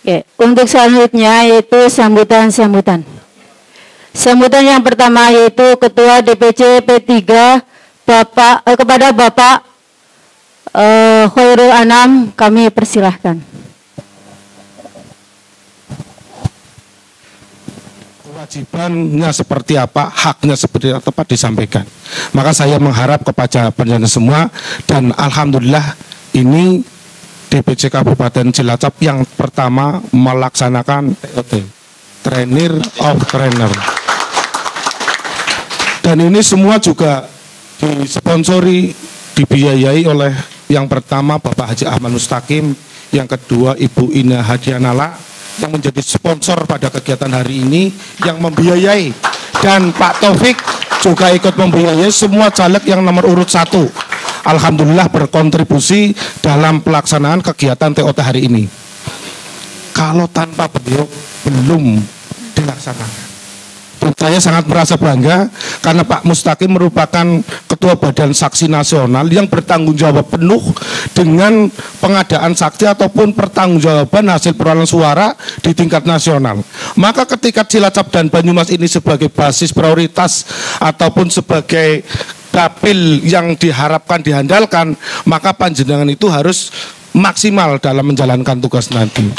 Oke, untuk selanjutnya yaitu sambutan-sambutan. Sambutan yang pertama yaitu Ketua DPC P3 kepada Bapak Khairul Anam, kami persilahkan. Kewajibannya seperti apa, haknya seperti apa disampaikan. Maka saya mengharap kepada penjana semua, dan alhamdulillah ini DPC Kabupaten Cilacap yang pertama melaksanakan TOT, Trainer of Trainer. Dan ini semua juga disponsori, dibiayai oleh yang pertama Bapak Haji Ahmad Mustaqim, yang kedua Ibu Ina Hadianala yang menjadi sponsor pada kegiatan hari ini, yang membiayai, dan Pak Taufik juga ikut membiayai semua caleg yang nomor urut 1. Alhamdulillah berkontribusi dalam pelaksanaan kegiatan TOT hari ini. Kalau tanpa beliau belum dilaksanakan. Dan saya sangat merasa bangga karena Pak Mustaqim merupakan Ketua Badan Saksi Nasional yang bertanggung jawab penuh dengan pengadaan saksi ataupun pertanggungjawaban hasil perolehan suara di tingkat nasional. Maka ketika Cilacap dan Banyumas ini sebagai basis prioritas ataupun sebagai dapil yang diharapkan dihandalkan, maka panjenengan itu harus maksimal dalam menjalankan tugas nanti.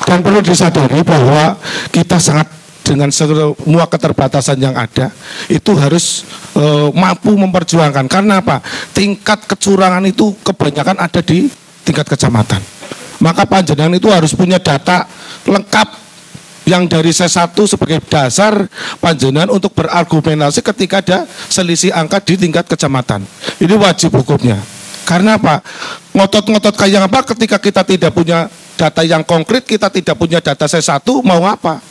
Dan perlu disadari bahwa kita sangat dengan semua keterbatasan yang ada itu harus mampu memperjuangkan. Karena apa? Tingkat kecurangan itu kebanyakan ada di tingkat kecamatan. Maka panjenengan itu harus punya data lengkap yang dari C1 sebagai dasar panjenengan untuk berargumentasi ketika ada selisih angka di tingkat kecamatan. Ini wajib hukumnya. Karena apa? Ngotot-ngotot kayak apa ketika kita tidak punya data yang konkret, kita tidak punya data C1, mau apa?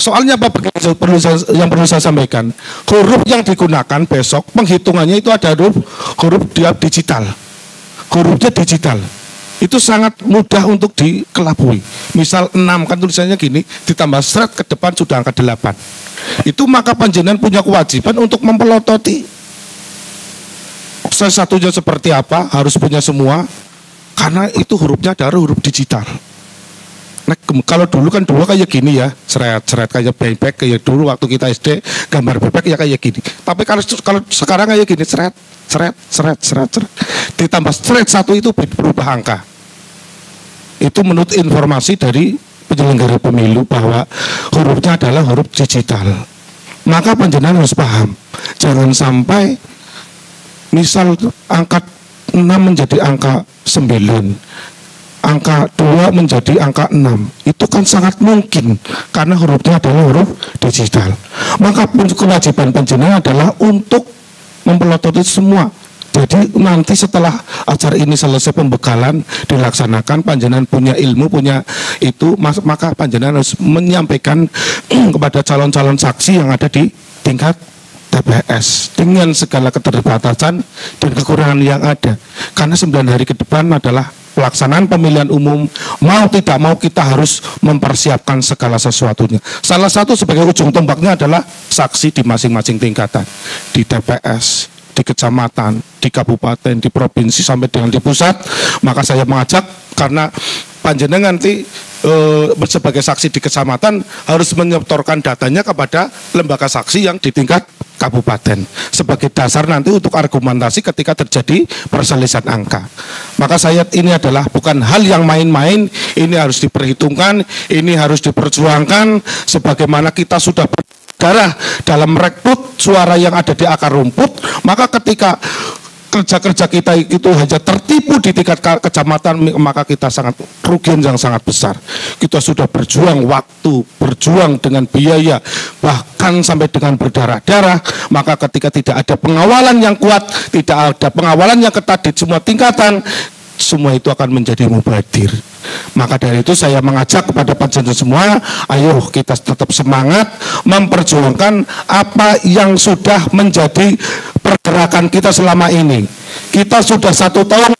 Soalnya apa yang perlu saya sampaikan? Huruf yang digunakan besok penghitungannya itu ada huruf digital. Hurufnya digital. Itu sangat mudah untuk dikelabui. Misal 6 kan tulisannya gini, ditambah seret ke depan sudah angka 8. Itu maka panjenengan punya kewajiban untuk mempelototi. Satunya seperti apa, harus punya semua. Karena itu hurufnya adalah huruf digital. Nah, kalau dulu kan kayak gini ya, seret-seret kayak bebek, kayak dulu waktu kita SD gambar bebek ya kayak gini. Tapi kalau sekarang kayak gini, seret. Ditambah seret 1 itu berubah angka. Itu menurut informasi dari penyelenggara pemilu bahwa hurufnya adalah huruf digital. Maka panjenengan harus paham, jangan sampai misal angka 6 menjadi angka 9, angka 2 menjadi angka 6, itu kan sangat mungkin karena hurufnya adalah huruf digital. Maka kewajiban panjenengan adalah untuk mempelototi semua. Jadi nanti setelah acara ini selesai, pembekalan dilaksanakan, panjenengan punya ilmu, punya itu, maka panjenengan harus menyampaikan kepada calon-calon saksi yang ada di tingkat TPS dengan segala keterbatasan dan kekurangan yang ada. Karena 9 hari ke depan adalah pelaksanaan pemilihan umum, mau tidak mau kita harus mempersiapkan segala sesuatunya. Salah satu sebagai ujung tombaknya adalah saksi di masing-masing tingkatan, di TPS, di kecamatan, di kabupaten, di provinsi, sampai dengan di pusat. Maka saya mengajak, karena panjenengan nanti sebagai saksi di kecamatan harus menyetorkan datanya kepada lembaga saksi yang di tingkat kabupaten sebagai dasar nanti untuk argumentasi ketika terjadi perselisihan angka. Maka saya ini adalah bukan hal yang main-main, ini harus diperhitungkan, ini harus diperjuangkan sebagaimana kita sudah darah dalam merekrut suara yang ada di akar rumput. Maka ketika kerja-kerja kita itu hanya tertipu di tingkat kecamatan, maka kita sangat kerugian yang sangat besar. Kita sudah berjuang waktu, berjuang dengan biaya, bahkan sampai dengan berdarah-darah. Maka ketika tidak ada pengawalan yang kuat, tidak ada pengawalan yang ketat di semua tingkatan, semua itu akan menjadi mubadir. Maka dari itu saya mengajak kepada panjenengan semua, ayo kita tetap semangat memperjuangkan apa yang sudah menjadi pergerakan kita selama ini. Kita sudah 1 tahun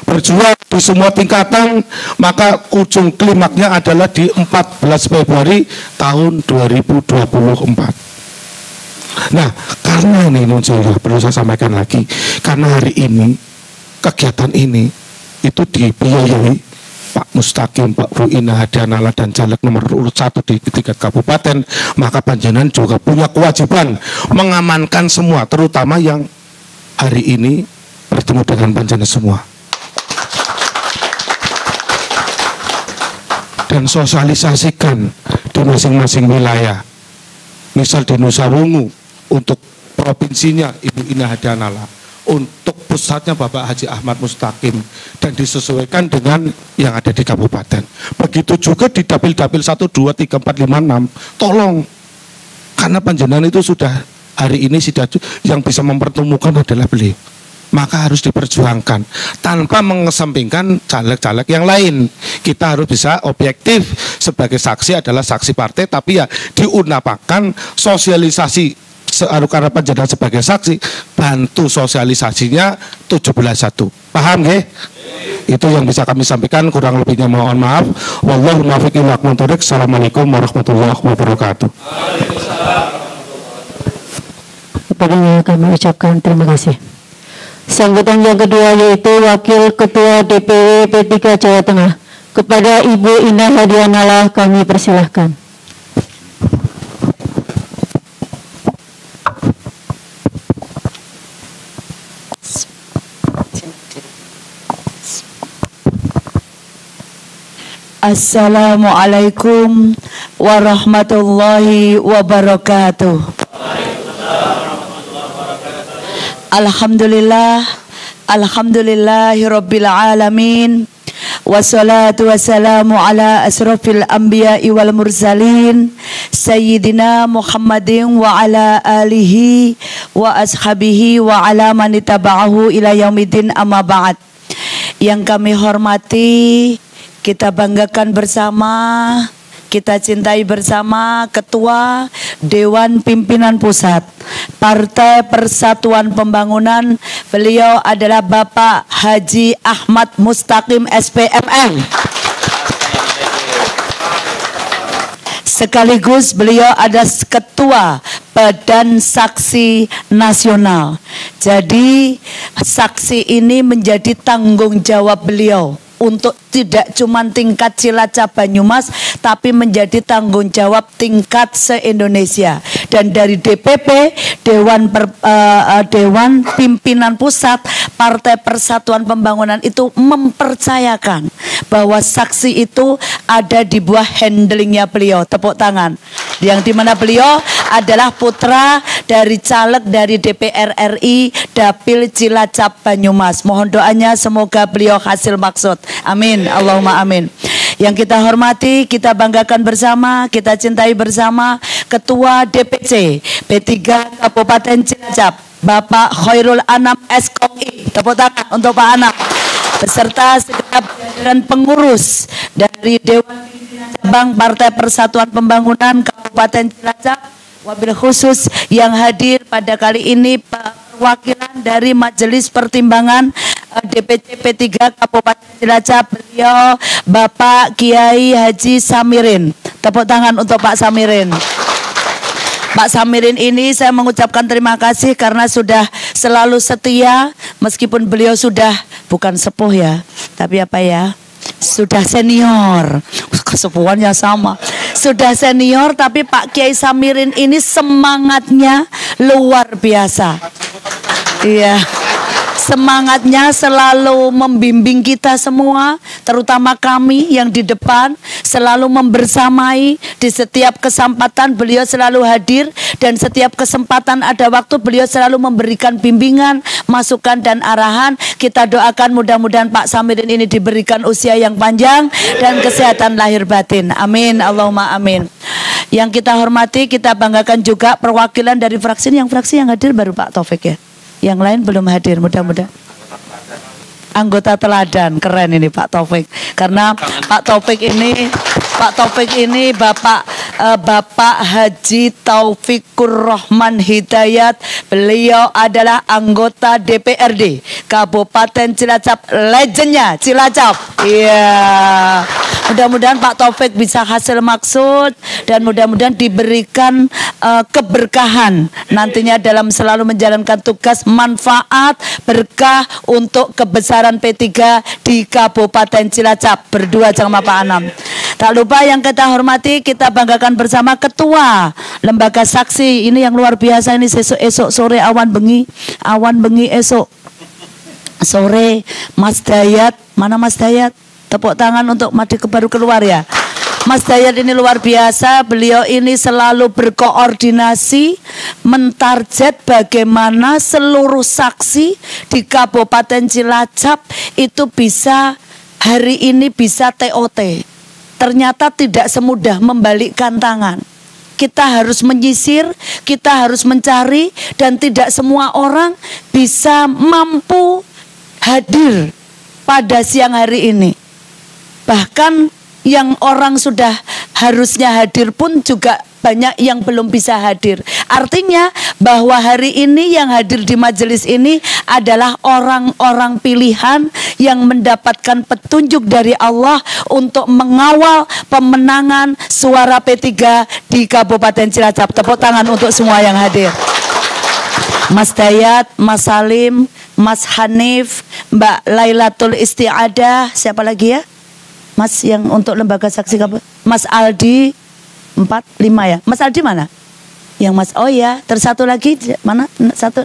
berjuang di semua tingkatan, maka ujung klimaknya adalah di 14 Februari tahun 2024. Nah, karena ini perlu saya sampaikan lagi, karena hari ini kegiatan ini itu dibiayai Pak Mustaqim, Pak Bu Ina Hadianala dan caleg nomor urut 1 di tingkat kabupaten, maka panjenengan juga punya kewajiban mengamankan semua, terutama yang hari ini bertemu dengan panjenengan semua. Dan sosialisasikan di masing-masing wilayah. Misal di Nusa Wungu untuk provinsinya Ibu Ina Hadianala, untuk pusatnya Bapak Haji Ahmad Mustaqim, dan disesuaikan dengan yang ada di kabupaten. Begitu juga di dapil-dapil 1, 2, 3, 4, 5, 6. Tolong, karena panjenengan itu sudah hari ini sudah yang bisa mempertemukan adalah beliau. Maka harus diperjuangkan tanpa mengesampingkan caleg-caleg yang lain. Kita harus bisa objektif, sebagai saksi adalah saksi partai, tapi ya diunapakan sosialisasi karena panjenengan sebagai saksi, bantu sosialisasinya 17.1. Paham nggih? Itu yang bisa kami sampaikan, kurang lebihnya mohon maaf. Wallahu muwaffiq ila aqwamit thoriq. Assalamualaikum warahmatullahi wabarakatuh. Kepadanya kami ucapkan terima kasih. Sambutan yang kedua yaitu Wakil Ketua DPW P3 Jawa Tengah. Kepada Ibu Ina Hadianala kami persilahkan. Assalamualaikum warahmatullahi wabarakatuh. Alhamdulillah, alhamdulillahirabbil alamin. Wassalatu wassalamu ala asrofil anbiya'i wal mursalin Sayyidina Muhammadin wa ala alihi wa ashabihi wa ala man taba'ahu ila yaumiddin amma ba'd. Yang kami hormati, kita banggakan bersama, kita cintai bersama Ketua Dewan Pimpinan Pusat Partai Persatuan Pembangunan. Beliau adalah Bapak Haji Ahmad Mustaqim SPMM. Sekaligus beliau ada Ketua Badan Saksi Nasional. Jadi saksi ini menjadi tanggung jawab beliau untuk tidak cuma tingkat Cilacap Banyumas, tapi menjadi tanggung jawab tingkat se-Indonesia. Dan dari DPP, Dewan Pimpinan Pusat Partai Persatuan Pembangunan itu mempercayakan bahwa saksi itu ada di bawah handlingnya beliau. Tepuk tangan. Yang dimana beliau adalah putra dari caleg dari DPR RI Dapil Cilacap Banyumas. Mohon doanya semoga beliau hasil maksud. Amin, Allahumma amin. Yang kita hormati, kita banggakan bersama, kita cintai bersama Ketua DPC P3 Kabupaten Cilacap, Bapak Khairul Anam SKOI. Tepuk tangan untuk Pak Anam beserta segenap jajaran pengurus dari Dewan Pimpinan Cabang Partai Persatuan Pembangunan Kabupaten Cilacap, wabil khusus yang hadir pada kali ini perwakilan dari Majelis Pertimbangan DPC P3 Kabupaten Cilacap, beliau Bapak Kiai Haji Samirin. Tepuk tangan untuk Pak Samirin. Pak Samirin ini saya mengucapkan terima kasih karena sudah selalu setia, meskipun beliau sudah bukan sepuh ya, tapi apa ya, sudah senior. Kesepuhannya sama, sudah senior, tapi Pak Kiai Samirin ini semangatnya luar biasa. Iya, semangatnya selalu membimbing kita semua, terutama kami yang di depan, selalu membersamai. Di setiap kesempatan beliau selalu hadir, dan setiap kesempatan ada waktu beliau selalu memberikan bimbingan, masukan dan arahan. Kita doakan mudah-mudahan Pak Samirin ini diberikan usia yang panjang dan kesehatan lahir batin. Amin, Allahumma amin. Yang kita hormati, kita banggakan juga perwakilan dari fraksi yang hadir baru Pak Taufik ya. Yang lain belum hadir, mudah-mudahan. Anggota teladan, keren ini Pak Taufik. Karena Pak Taufik ini Pak Taufik ini Bapak Haji Taufikur Rahman Hidayat. Beliau adalah anggota DPRD Kabupaten Cilacap, legendnya Cilacap. Iya. Mudah-mudahan Pak Taufik bisa hasil maksud dan mudah-mudahan diberikan keberkahan nantinya dalam selalu menjalankan tugas, manfaat, berkah untuk kebesaran P3 di Kabupaten Cilacap. Berdua sama Pak Anam. Tak lupa yang kita hormati, kita banggakan bersama Ketua Lembaga Saksi. Ini yang luar biasa ini, esok sore awan bengi esok sore. Mas Dayat, mana Mas Dayat? Tepuk tangan untuk Madi baru keluar ya. Mas Dayat ini luar biasa, beliau ini selalu berkoordinasi, mentarget bagaimana seluruh saksi di Kabupaten Cilacap itu bisa hari ini bisa TOT. Ternyata tidak semudah membalikkan tangan. Kita harus menyisir, kita harus mencari, dan tidak semua orang bisa mampu hadir pada siang hari ini. Bahkan yang orang sudah harusnya hadir pun juga banyak yang belum bisa hadir. Artinya bahwa hari ini yang hadir di majelis ini adalah orang-orang pilihan yang mendapatkan petunjuk dari Allah untuk mengawal pemenangan suara P3 di Kabupaten Cilacap. Tepuk tangan untuk semua yang hadir. Mas Dayat, Mas Salim, Mas Hanif, Mbak Lailatul Isti'adah, siapa lagi ya? Mas yang untuk lembaga saksi Mas Aldi 4, 5 ya. Mas Aldi mana? Yang Mas, oh ya, tersatu lagi mana? Satu.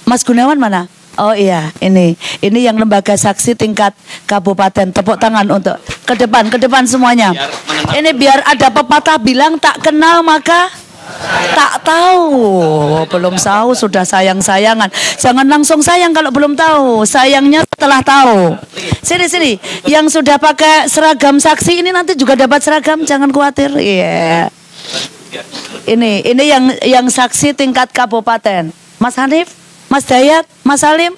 Mas Gunawan mana? Oh iya, ini yang lembaga saksi tingkat kabupaten. Tepuk tangan untuk ke depan semuanya. Ini biar ada pepatah bilang tak kenal maka tak tahu. Belum tahu sudah sayang-sayangan. Jangan langsung sayang kalau belum tahu. Sayangnya setelah tahu. Sini. Yang sudah pakai seragam saksi ini nanti juga dapat seragam. Jangan khawatir. Iya. Yeah. Ini yang saksi tingkat kabupaten. Mas Hanif, Mas Dayat, Mas Salim.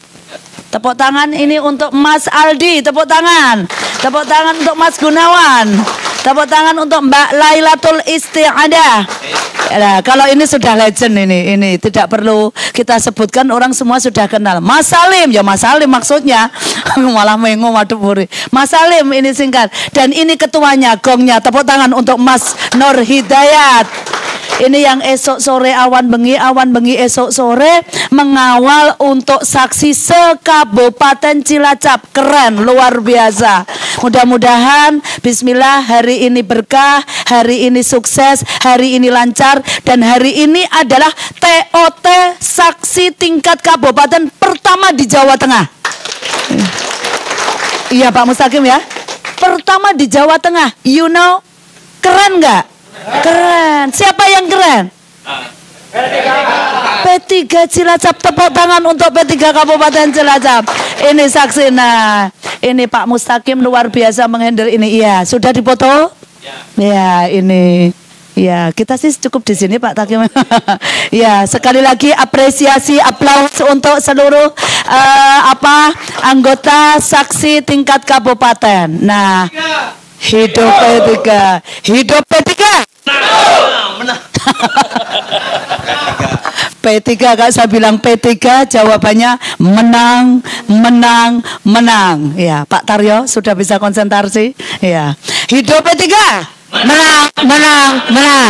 Tepuk tangan ini untuk Mas Aldi. Tepuk tangan. Tepuk tangan untuk Mas Gunawan. Tepuk tangan untuk Mbak Lailatul Isti'adah. Nah, kalau ini sudah legend ini tidak perlu kita sebutkan, orang semua sudah kenal. Mas Salim, ya Mas Salim maksudnya. Malah mengo waduh buri. Mas Salim ini singkat. Dan ini ketuanya, gongnya. Tepuk tangan untuk Mas Nur Hidayat. Ini yang esok sore awan bengi esok sore mengawal untuk saksi se-Kabupaten Cilacap. Keren, luar biasa. Mudah-mudahan bismillah hari ini berkah, hari ini sukses, hari ini lancar, dan hari ini adalah TOT saksi tingkat kabupaten pertama di Jawa Tengah. Iya Pak Mustaqim ya. Pertama di Jawa Tengah. You know, keren nggak? Keren. Siapa yang keren? P3 Cilacap. Tepuk tangan untuk P3 Kabupaten Cilacap. Ini saksi. Nah, ini Pak Mustaqim luar biasa menghandle ini. Iya, sudah dipoto? Ya, ini. Ya, kita sih cukup di sini Pak Takim. Ya, sekali lagi apresiasi, aplaus untuk seluruh anggota saksi tingkat kabupaten. Nah, hidup P3. Hidup P3. Menang. P3 kak saya bilang P3 jawabannya menang. Ya, Pak Taryo sudah bisa konsentrasi. Ya. Hidup P3. Menang.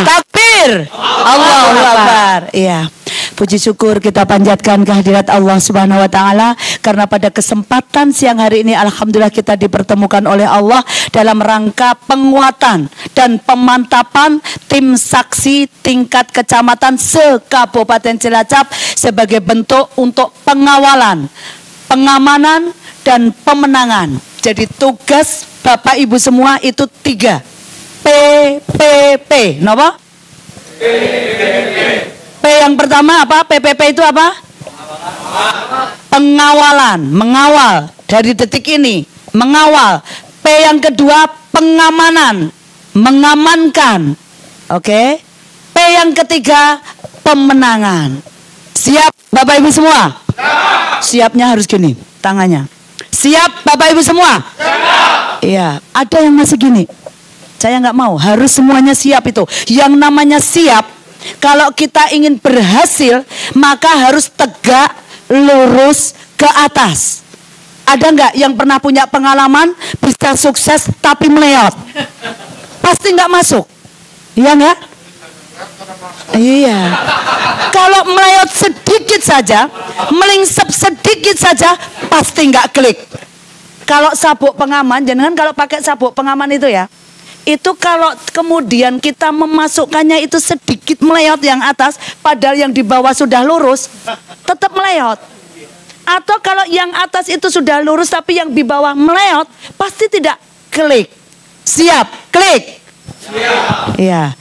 Takbir. Allahu Akbar. Iya. Puji syukur kita panjatkan kehadirat Allah Subhanahu wa taala karena pada kesempatan siang hari ini alhamdulillah kita dipertemukan oleh Allah dalam rangka penguatan dan pemantapan tim saksi tingkat kecamatan se-Kabupaten Cilacap sebagai bentuk untuk pengawalan, pengamanan dan pemenangan. Jadi tugas Bapak Ibu semua itu 3. PPP. Napa? P yang pertama apa? PPP itu apa? Pengawalan, mengawal dari detik ini, mengawal. P yang kedua pengamanan, mengamankan. Oke. P yang ketiga pemenangan. Siap Bapak Ibu semua? Siapnya harus gini, tangannya. Siap Bapak Ibu semua? Iya, ada yang masih gini. Saya nggak mau, harus semuanya siap itu. Yang namanya siap, kalau kita ingin berhasil, maka harus tegak, lurus ke atas. Ada nggak yang pernah punya pengalaman bisa sukses tapi meleot? Pasti nggak masuk, iya nggak? Iya. Kalau meleot sedikit saja, melingsep sedikit saja, pasti nggak klik. Kalau sabuk pengaman, jangan kalau pakai sabuk pengaman itu ya, itu kalau kemudian kita memasukkannya itu sedikit meleot yang atas, padahal yang di bawah sudah lurus, tetap meleot. Atau kalau yang atas itu sudah lurus tapi yang di bawah meleot, pasti tidak klik. Siap, klik. Siap. Ya.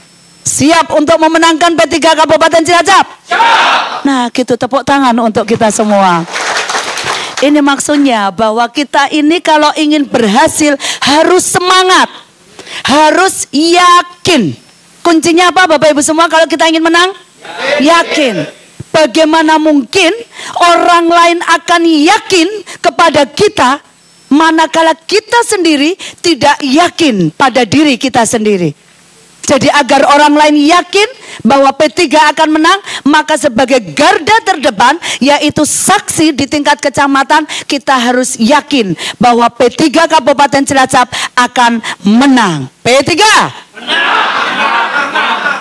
Siap untuk memenangkan P3 Kabupaten Cilacap? Siap. Nah, gitu, tepuk tangan untuk kita semua. Ini maksudnya bahwa kita ini kalau ingin berhasil harus semangat, harus yakin. Kuncinya apa Bapak Ibu semua kalau kita ingin menang? Yakin. Bagaimana mungkin orang lain akan yakin kepada kita manakala kita sendiri tidak yakin pada diri kita sendiri. Jadi agar orang lain yakin bahwa P3 akan menang, maka sebagai garda terdepan, yaitu saksi di tingkat kecamatan, kita harus yakin bahwa P3 Kabupaten Cilacap akan menang. P3 menang.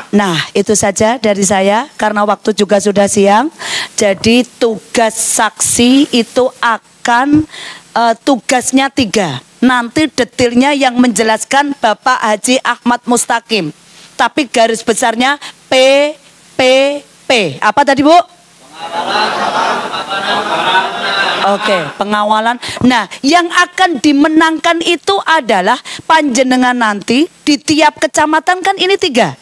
Nah, itu saja dari saya karena waktu juga sudah siang. Jadi tugas saksi itu akan tugasnya 3. Nanti detailnya yang menjelaskan Bapak Haji Ahmad Mustaqim. Tapi garis besarnya PPP. Apa tadi Bu? Oke, pengawalan. Nah, yang akan dimenangkan itu adalah panjenengan nanti di tiap kecamatan kan ini 3.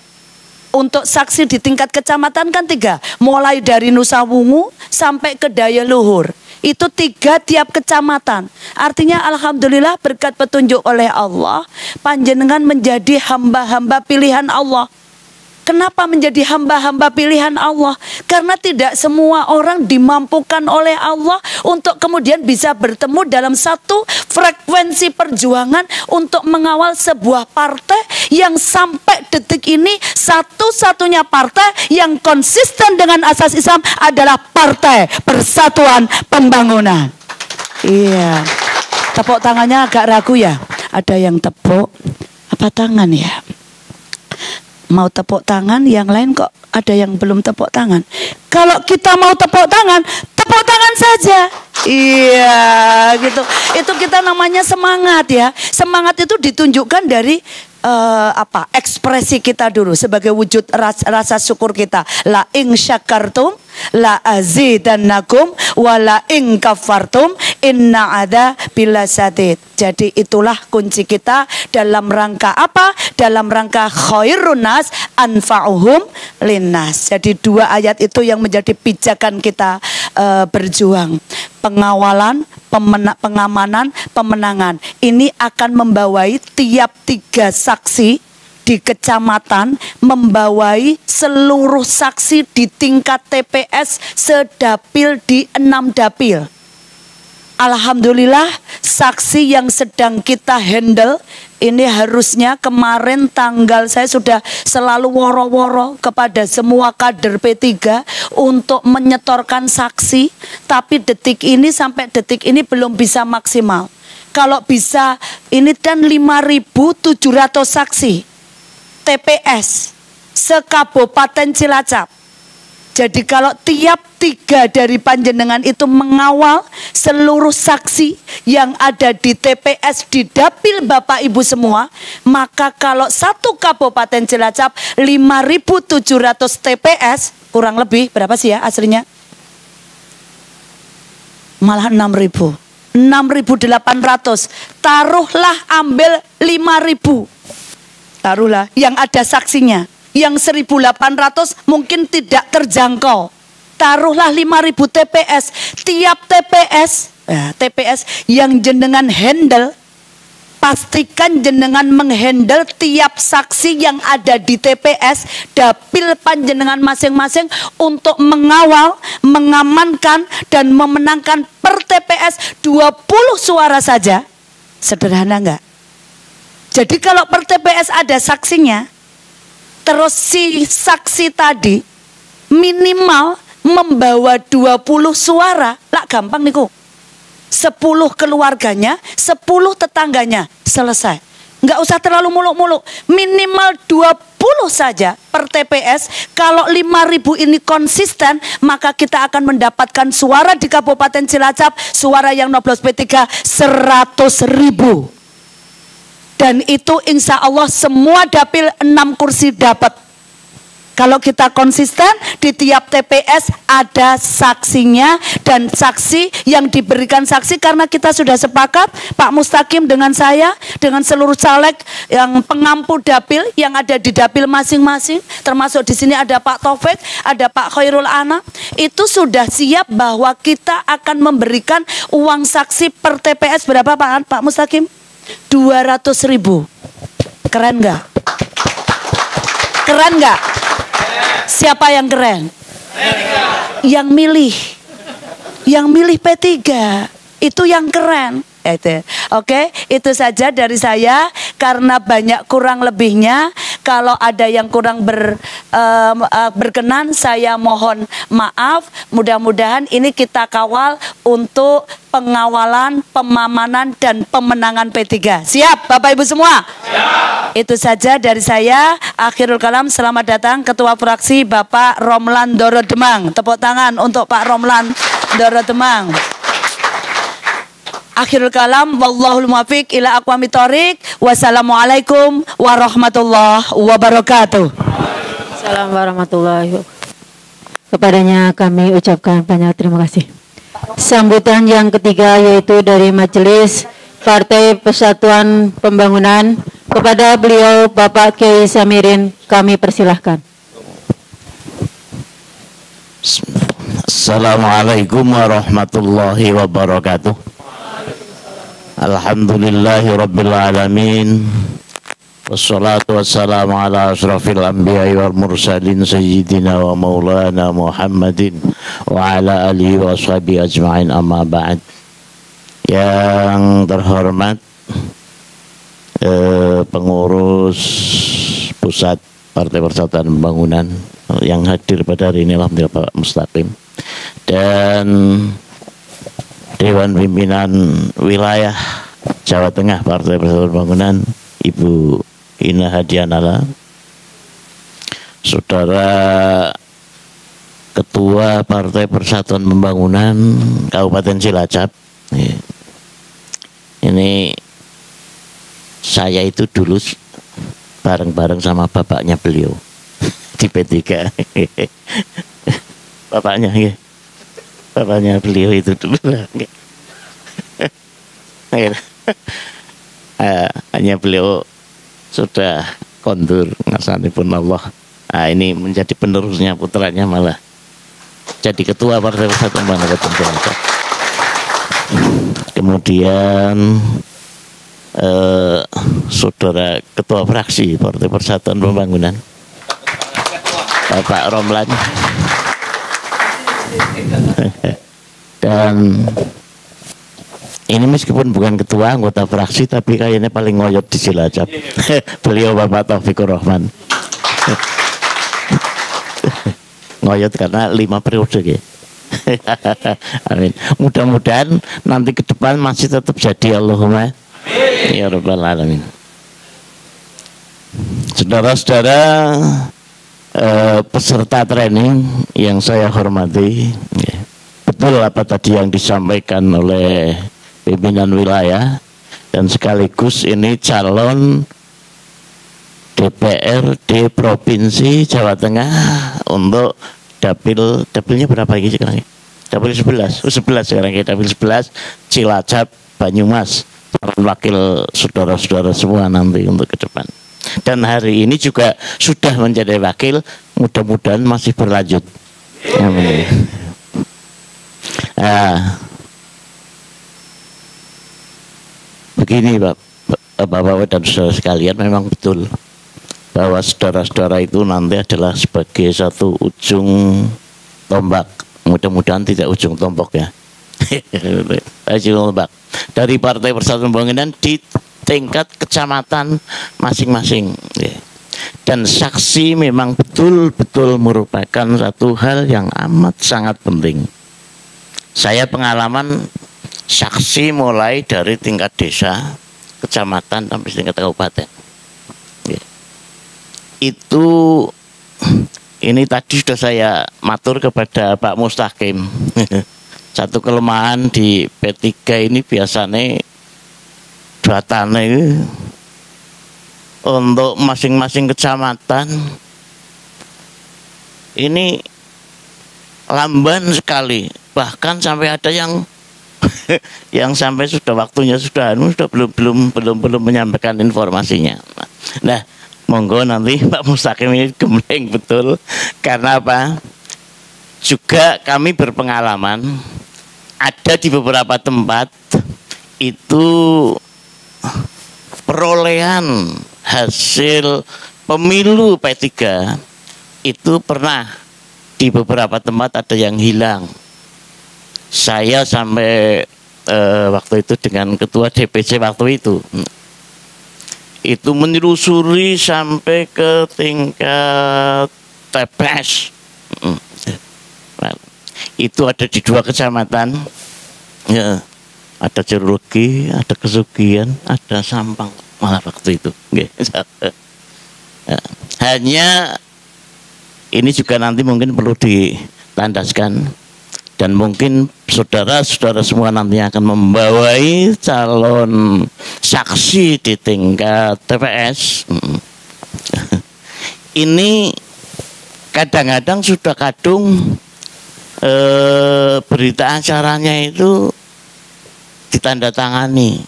Untuk saksi di tingkat kecamatan kan 3. Mulai dari Nusa Wungu sampai ke Daya Luhur. Itu 3 tiap kecamatan. Artinya alhamdulillah berkat petunjuk oleh Allah, panjenengan menjadi hamba-hamba pilihan Allah. Kenapa menjadi hamba-hamba pilihan Allah? Karena tidak semua orang dimampukan oleh Allah untuk kemudian bisa bertemu dalam satu frekuensi perjuangan untuk mengawal sebuah partai yang sampai detik ini satu-satunya partai yang konsisten dengan asas Islam adalah Partai Persatuan Pembangunan. Iya. Tepuk tangannya agak ragu ya. Ada yang tepuk apa tangan ya? Mau tepuk tangan, yang lain kok ada yang belum tepuk tangan. Kalau kita mau tepuk tangan saja. Iya, gitu. Itu kita namanya semangat ya. Semangat itu ditunjukkan dari ekspresi kita dulu sebagai wujud rasa syukur kita. La ing syakartum la azidannakum wa la ing kafartum inna ada bila sadid. Jadi itulah kunci kita dalam rangka apa? Dalam rangka khairun nas anfa'uhum linnas. Jadi 2 ayat itu yang menjadi pijakan kita berjuang. Pengawalan, pengamanan, pemenangan. Ini akan membawai tiap 3 saksi di kecamatan, membawai seluruh saksi di tingkat TPS sedapil di 6 dapil. Alhamdulillah saksi yang sedang kita handle ini harusnya kemarin tanggal saya sudah selalu woro-woro kepada semua kader P3 untuk menyetorkan saksi, tapi detik ini sampai detik ini belum bisa maksimal. Kalau bisa ini dan 5.700 saksi TPS se-Kabupaten Cilacap. Jadi kalau tiap 3 dari panjenengan itu mengawal seluruh saksi yang ada di TPS di dapil Bapak Ibu semua, maka kalau satu Kabupaten Cilacap 5.700 TPS, kurang lebih berapa sih ya aslinya? Malah 6.000. 6.800. Taruhlah ambil 5.000. Taruhlah yang ada saksinya. Yang 1.800 mungkin tidak terjangkau. Taruhlah 5.000 TPS. Tiap TPS yang jenengan handle, pastikan jenengan menghandle tiap saksi yang ada di TPS dapil panjenengan masing-masing untuk mengawal, mengamankan dan memenangkan per TPS 20 suara saja. Sederhana enggak? Jadi kalau per TPS ada saksinya, terus si saksi tadi minimal membawa 20 suara, lah gampang niku. 10 keluarganya, 10 tetangganya, selesai. Nggak usah terlalu muluk-muluk, minimal 20 saja per TPS. Kalau 5.000 ini konsisten, maka kita akan mendapatkan suara di Kabupaten Cilacap, suara yang nyoblos P3 100.000. Dan itu insya Allah semua dapil 6 kursi dapat. Kalau kita konsisten di tiap TPS ada saksinya, dan saksi yang diberikan saksi karena kita sudah sepakat Pak Mustaqim dengan saya, dengan seluruh caleg yang pengampu dapil yang ada di dapil masing-masing, termasuk di sini ada Pak Taufik, ada Pak Khairul Ana, itu sudah siap bahwa kita akan memberikan uang saksi per TPS berapa Pak Mustaqim? 200.000. Keren nggak? Keren nggak? Siapa yang keren? Yang milih P3 itu yang keren. Oke, itu saja dari saya karena banyak kurang lebihnya. Kalau ada yang kurang berkenan, saya mohon maaf. Mudah-mudahan ini kita kawal untuk pengawalan, pemamanan, dan pemenangan P3. Siap Bapak Ibu semua? Siap. Itu saja dari saya. Akhirul kalam, selamat datang Ketua Fraksi Bapak Romlan Doro Demang. Tepuk tangan untuk Pak Romlan Doro Demang. Akhirul kalam, wallahul muwaffiq ila aqwamit thoriq. Wassalamualaikum warahmatullahi wabarakatuh. Assalamualaikum warahmatullahi wabarakatuh. Kepadanya kami ucapkan banyak terima kasih. Sambutan yang ketiga yaitu dari Majelis Partai Persatuan Pembangunan, kepada beliau Bapak Kiai Samirin kami persilahkan. Assalamualaikum warahmatullahi wabarakatuh. Alhamdulillahi rabbil alamin. Wassalatu wassalamu ala asrafil anbiya'i wal mursalin sayyidina wa maulana Muhammadin wa ala alihi wa ashabihi ajma'in, amma ba'd. Yang terhormat pengurus pusat Partai Persatuan Pembangunan yang hadir pada hari ini, alhamdulillah Pak Mustaqim, dan Dewan Pimpinan Wilayah Jawa Tengah Partai Persatuan Pembangunan Ibu Ina Hadianala, Saudara Ketua Partai Persatuan Pembangunan Kabupaten Cilacap. Ini saya itu dulu bareng-bareng sama bapaknya beliau di P3. Bapaknya beliau itu dulu. Hanya beliau sudah kondur, ngasanipun Allah. Nah, ini menjadi penerusnya, putranya malah jadi ketua Partai Persatuan Pembangunan. Kemudian saudara ketua fraksi Partai Persatuan Pembangunan Bapak Romlan, dan ini meskipun bukan ketua anggota fraksi tapi kayaknya paling ngoyot di Cilacap. Beliau Bapak Taufikur Rahman. Ngoyot karena 5 periode ya. Amin. Mudah-mudahan nanti ke depan masih tetap jadi, Allahumma ya rabbal alamin. Saudara-saudara peserta training yang saya hormati, ya, betul apa tadi yang disampaikan oleh pimpinan wilayah, dan sekaligus ini calon DPRD Provinsi Jawa Tengah untuk dapilnya berapa lagi sekarang? Dapil 11, 11 sekarang ya, dapil 11 Cilacap Banyumas, wakil saudara-saudara semua nanti untuk ke depan. Dan hari ini juga sudah menjadi wakil, mudah-mudahan masih berlanjut. Amin. Begini Bapak dan saudara sekalian, memang betul bahwa saudara-saudara itu nanti adalah sebagai satu ujung tombak, mudah-mudahan tidak ujung tombok ya, ujung tombak dari Partai Persatuan Pembangunan di tingkat kecamatan masing-masing. Dan saksi memang betul-betul merupakan satu hal yang amat sangat penting. Saya pengalaman saksi mulai dari tingkat desa, kecamatan sampai tingkat kabupaten. Itu ini tadi sudah saya matur kepada Pak Mustaqim. Satu kelemahan di P3 ini biasanya datanya untuk masing-masing kecamatan ini lamban sekali, bahkan sampai ada yang yang sampai sudah waktunya sudah belum menyampaikan informasinya. Nah, monggo nanti Pak Mustaqim ini gembleng betul, karena apa? Juga kami berpengalaman ada di beberapa tempat itu perolehan hasil pemilu P3 itu pernah di beberapa tempat ada yang hilang. Saya sampai waktu itu dengan ketua DPC waktu itu menelusuri sampai ke tingkat TPS. Itu ada di 2 kecamatan, ya, ada Jerugi, ada Kesugihan, ada Sampang malah waktu itu. Hanya ini juga nanti mungkin perlu ditandaskan, dan mungkin saudara-saudara semua nanti akan membawai calon saksi di tingkat TPS. Ini kadang-kadang sudah kadung berita acaranya itu ditandatangani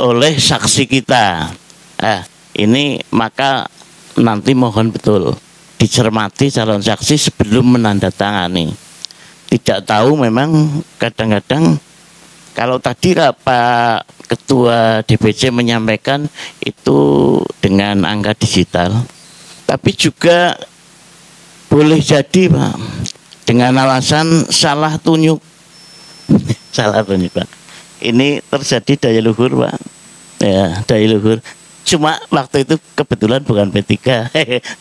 oleh saksi kita. Ini maka nanti mohon betul dicermati calon saksi sebelum menandatangani. Tidak tahu memang kadang-kadang kalau tadi Pak Ketua DPC menyampaikan itu dengan angka digital, tapi juga boleh jadi Pak dengan alasan salah tunjuk. Salah tunjuk Pak. Ini terjadi daya luhur Pak. Ya, daya luhur. Cuma waktu itu kebetulan bukan P3,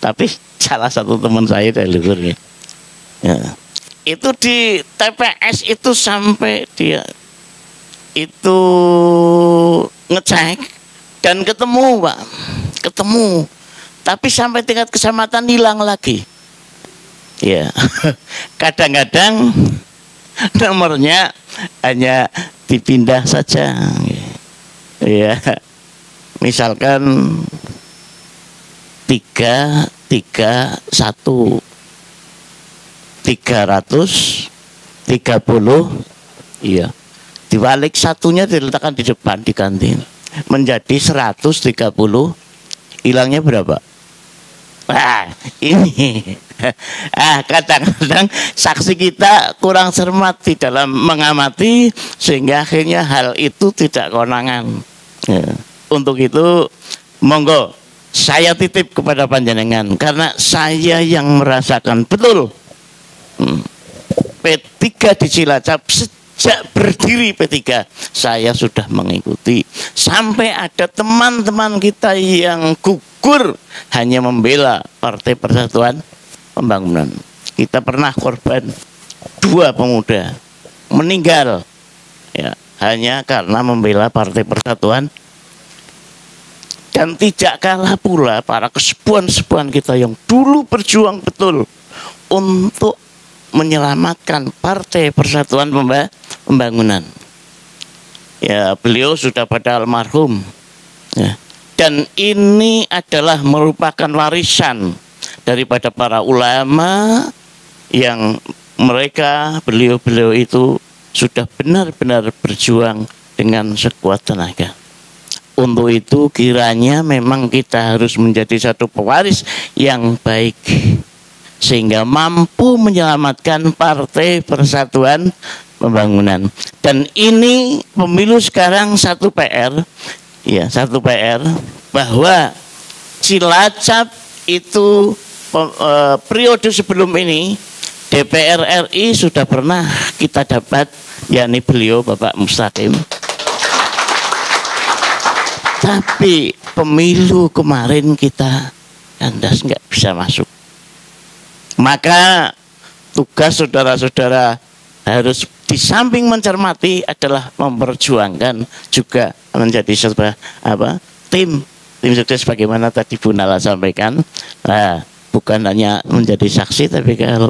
tapi salah satu teman saya daya luhur ya. Itu di TPS itu sampai dia itu ngecek dan ketemu Pak. Ketemu. Tapi sampai tingkat kecamatan hilang lagi. Ya, kadang-kadang nomornya hanya dipindah saja. Ya, misalkan 331 330, iya, dibalik satunya diletakkan di depan di kantin menjadi 130, hilangnya berapa? Ini kadang-kadang saksi kita kurang cermat di dalam mengamati sehingga akhirnya hal itu tidak konangan. Untuk itu monggo saya titip kepada panjenengan karena saya yang merasakan betul P3 di Cilacap. Sejak berdiri P3 saya sudah mengikuti sampai ada teman-teman kita yang gugur hanya membela Partai Persatuan Pembangunan. Kita pernah korban 2 pemuda meninggal ya, hanya karena membela Partai Persatuan. Dan tidak kalah pula para kesepuan-sepuan kita yang dulu berjuang betul untuk menyelamatkan Partai Persatuan Pembangunan. Ya, beliau sudah pada almarhum. Ya. Dan ini adalah merupakan warisan daripada para ulama yang mereka beliau-beliau itu sudah benar-benar berjuang dengan sekuat tenaga. Untuk itu kiranya memang kita harus menjadi satu pewaris yang baik sehingga mampu menyelamatkan Partai Persatuan Pembangunan. Dan ini pemilu sekarang satu PR, ya, satu PR bahwa Cilacap itu periode sebelum ini DPR RI sudah pernah kita dapat, yakni beliau Bapak Mustaqim. Tapi pemilu kemarin kita kandas nggak bisa masuk. Maka tugas saudara-saudara harus di samping mencermati adalah memperjuangkan juga menjadi sebuah tim sukses bagaimana tadi Bu Nala sampaikan. Nah, bukan hanya menjadi saksi tapi kalau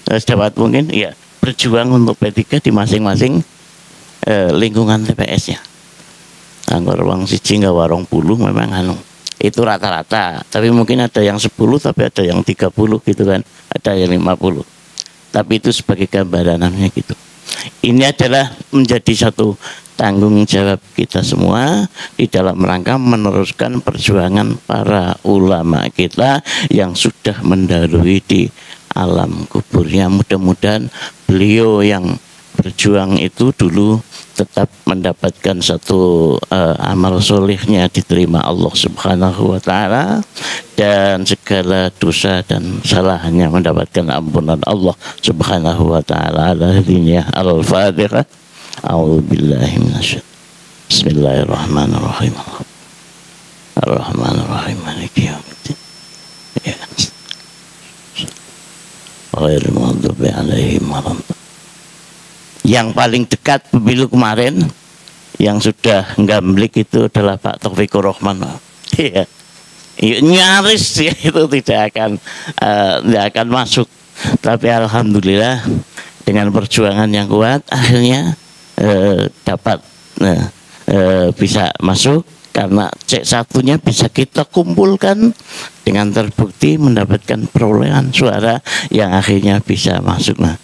dapat mungkin ya berjuang untuk P3 di masing-masing lingkungan TPS-nya. Anggur wong siji nggak warung puluh memang itu rata-rata, tapi mungkin ada yang 10 tapi ada yang 30 gitu kan, ada yang 50. Tapi itu sebagai gambaran namanya gitu. Ini adalah menjadi satu tanggung jawab kita semua di dalam rangka meneruskan perjuangan para ulama kita yang sudah mendahului di alam kuburnya. Mudah-mudahan beliau yang berjuang itu dulu tetap mendapatkan satu amal solehnya diterima Allah Subhanahu wa Ta'ala, dan segala dosa dan salahnya mendapatkan ampunan Allah Subhanahu wa Ta'ala. Al-Fatihah. A'udzubillahi minasyaitonir. Bismillahirrahmanirrahim. Ar-Rahmanir-Rahim. Maliki yaumiddin. Ghairil maghdubi 'alaihim waladdallin. Yang paling dekat pemilu kemarin yang sudah nggamblik itu adalah Pak Taufikur Rahman. Iya. Nyaris ya, itu tidak akan masuk. Tapi alhamdulillah dengan perjuangan yang kuat akhirnya dapat bisa masuk, karena C1-nya bisa kita kumpulkan dengan terbukti mendapatkan perolehan suara yang akhirnya bisa masuk. Nah,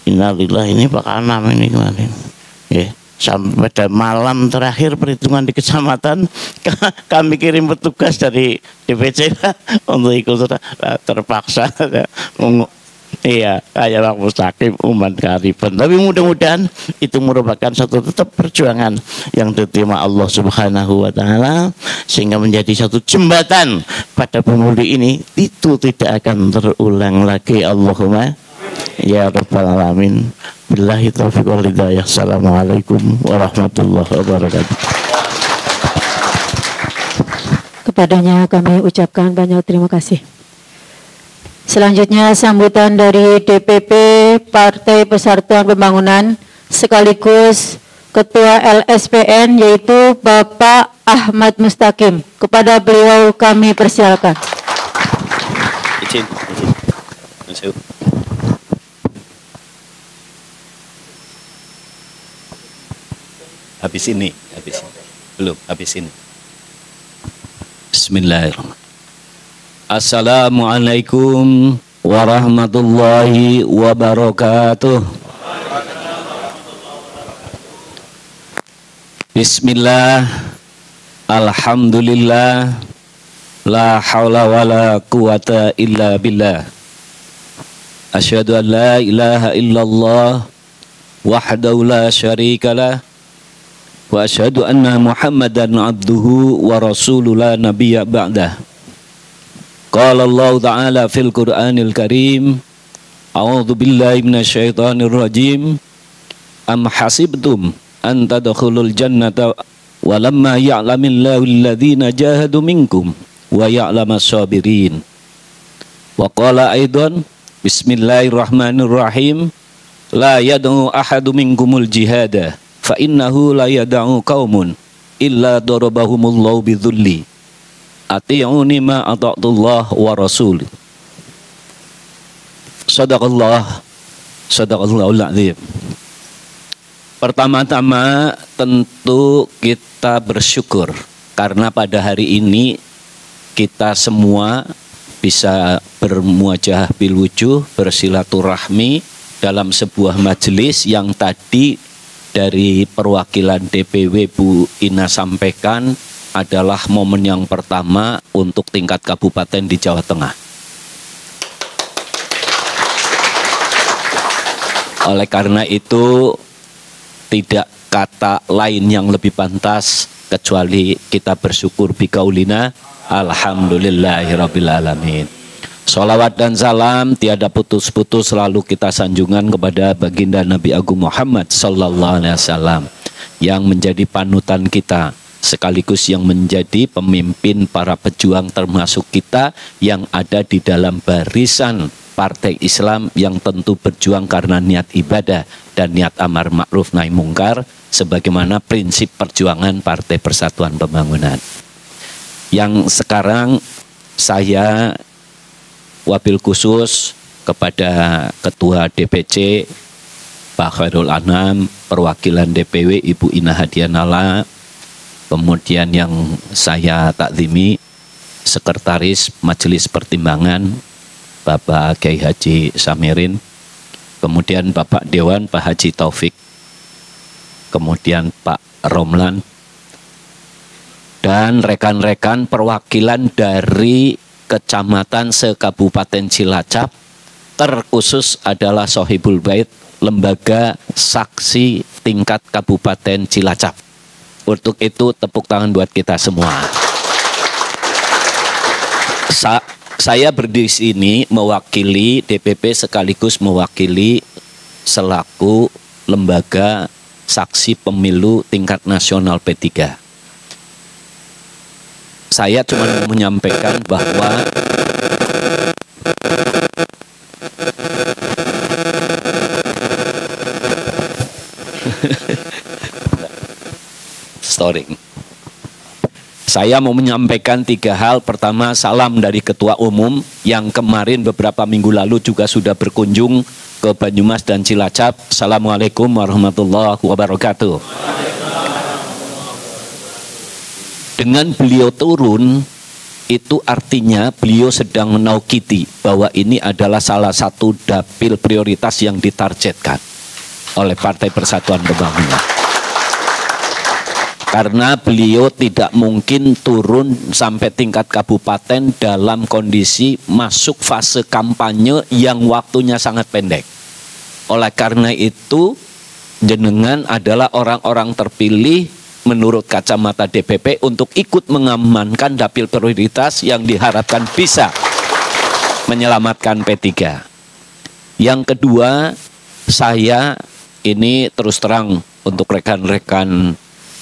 innalillah ini Pak Anam ini kemarin ya, sampai pada malam terakhir perhitungan di kecamatan kami kirim petugas dari DPC untuk ikut, terpaksa iya kayak Pak Mustaqim umat kariban. Tapi mudah-mudahan itu merupakan satu tetap perjuangan yang diterima Allah Subhanahu wa Ta'ala, sehingga menjadi satu jembatan pada pemilu ini itu tidak akan terulang lagi. Allahumma ya Rabbal Alamin. Billahi taufiq wal hidayah. Assalamualaikum warahmatullahi wabarakatuh. Kepadanya kami ucapkan banyak terima kasih. Selanjutnya sambutan dari DPP Partai Persatuan Pembangunan sekaligus Ketua LSPN, yaitu Bapak Ahmad Mustaqim. Kepada beliau kami persilakan. Izin. Habis ini. Belum, habis ini. Bismillahirrahmanirrahim. Assalamualaikum warahmatullahi wabarakatuh. Bismillah, alhamdulillah, la haula wa la quwata illa billah. Asyhadu an la ilaha illallah wahdahu la syarikalah, wa asyhadu anna Muhammadan abduhu wa rasuluhu la nabiyya ba'dah. Qala Allah Ta'ala fil Qur'anil Karim, a'udzu billahi minasyaitonir rajim. Am hasibtum an tadkhulul jannata wa lamma ya'lamillahu alladhina jahadu minkum wa ya'lamas sabirin. Wa qala aidan, bismillahirrahmanirrahim, la yad'u ahadu minkumul jihada fa innahu la yad'u qaumun illa darabahumullahu bidzulli ati'uni ma ata'tullah wa rasul. Sadaqallahul azim. Pertama-tama tentu kita bersyukur karena pada hari ini kita semua bisa bermuajah bil wujuh, bersilaturahmi dalam sebuah majelis yang tadi dari perwakilan DPW Bu Ina sampaikan adalah momen yang pertama untuk tingkat kabupaten di Jawa Tengah. Oleh karena itu, tidak kata lain yang lebih pantas kecuali kita bersyukur bikaulina alhamdulillahirabbil alamin. Sholawat dan salam tiada putus-putus selalu kita sanjungan kepada baginda Nabi Agung Muhammad sallallahu alaihi wasallam yang menjadi panutan kita sekaligus yang menjadi pemimpin para pejuang termasuk kita yang ada di dalam barisan Partai Islam yang tentu berjuang karena niat ibadah dan niat amar ma'ruf nahi mungkar sebagaimana prinsip perjuangan Partai Persatuan Pembangunan. Yang sekarang saya wabil khusus kepada Ketua DPC Pak Khairul Anam, perwakilan DPW Ibu Ina Hadianala, kemudian yang saya takzimi Sekretaris Majelis Pertimbangan Bapak Kiai Haji Samirin, kemudian Bapak Dewan Pak Haji Taufik, kemudian Pak Romlan, dan rekan-rekan perwakilan dari kecamatan se-Kabupaten Cilacap, terkhusus adalah Sohibul Bait, lembaga saksi tingkat Kabupaten Cilacap. Untuk itu tepuk tangan buat kita semua. Saya berdiri sini mewakili DPP sekaligus mewakili selaku lembaga saksi pemilu tingkat nasional P3. Saya cuma menyampaikan bahwa saya mau menyampaikan 3 hal. Pertama, salam dari Ketua Umum yang kemarin beberapa minggu lalu juga sudah berkunjung ke Banyumas dan Cilacap. Assalamualaikum warahmatullahi wabarakatuh. Dengan beliau turun, itu artinya beliau sedang menaukiti bahwa ini adalah salah satu dapil prioritas yang ditargetkan oleh Partai Persatuan Pembangunan. Karena beliau tidak mungkin turun sampai tingkat kabupaten dalam kondisi masuk fase kampanye yang waktunya sangat pendek. Oleh karena itu, jenengan adalah orang-orang terpilih menurut kacamata DPP untuk ikut mengamankan dapil prioritas yang diharapkan bisa menyelamatkan P3. Yang kedua, saya ini terus terang untuk rekan-rekan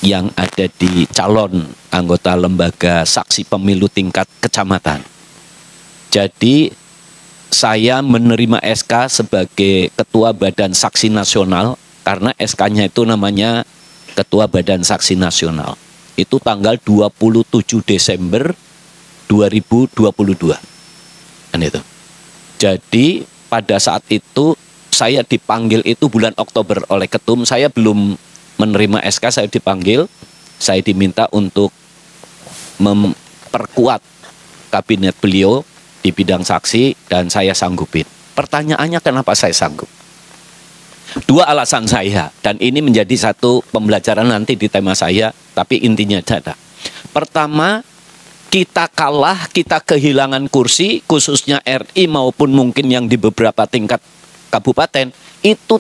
yang ada di calon anggota lembaga saksi pemilu tingkat kecamatan. Jadi saya menerima SK sebagai Ketua Badan Saksi Nasional karena SK-nya itu namanya Ketua Badan Saksi Nasional. Itu tanggal 27 Desember 2022. Kan itu. Jadi pada saat itu saya dipanggil itu bulan Oktober oleh Ketum. Saya belum menerima SK, saya dipanggil, saya diminta untuk memperkuat kabinet beliau di bidang saksi dan saya sanggupin. Pertanyaannya kenapa saya sanggup? 2 alasan saya dan ini menjadi satu pembelajaran nanti di tema saya, tapi intinya ada. Pertama, kita kalah, kita kehilangan kursi khususnya RI maupun mungkin yang di beberapa tingkat kabupaten itu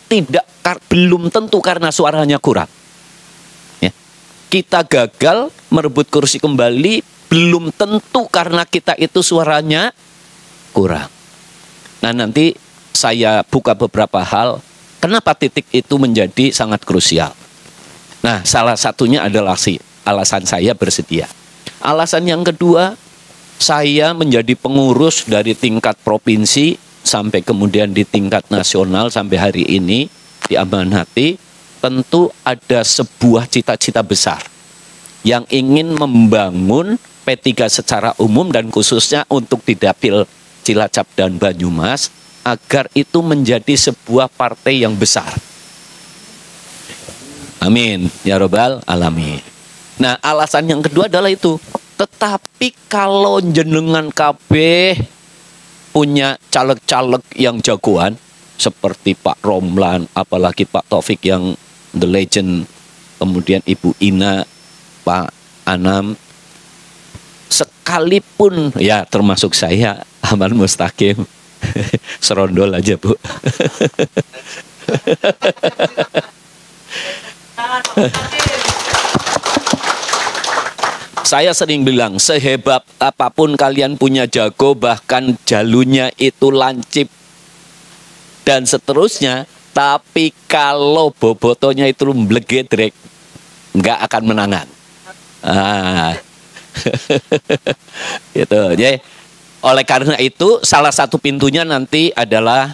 belum tentu karena suaranya kurang. Ya. Kita gagal merebut kursi kembali belum tentu karena kita itu suaranya kurang. Nah, nanti saya buka beberapa hal kenapa titik itu menjadi sangat krusial. Nah, salah satunya adalah alasan saya bersedia. Alasan yang kedua, saya menjadi pengurus dari tingkat provinsi sampai kemudian di tingkat nasional sampai hari ini diamanati, tentu ada sebuah cita-cita besar yang ingin membangun P3 secara umum dan khususnya untuk di dapil Cilacap dan Banyumas agar itu menjadi sebuah partai yang besar. Amin ya robbal alamin. Nah, alasan yang kedua adalah itu. Tetapi kalau jenengan kabeh punya caleg-caleg yang jagoan seperti Pak Romlan, apalagi Pak Taufik yang the legend, kemudian Ibu Ina, Pak Anam, sekalipun ya termasuk saya Aman Mustaqim, serondol aja Bu. Saya sering bilang, sehebat apapun kalian punya jago, bahkan jalunya itu lancip dan seterusnya, tapi kalau bobotonya itu mblegedrek, nggak akan menangan. Ah. Gitu. Jadi oleh karena itu salah satu pintunya nanti adalah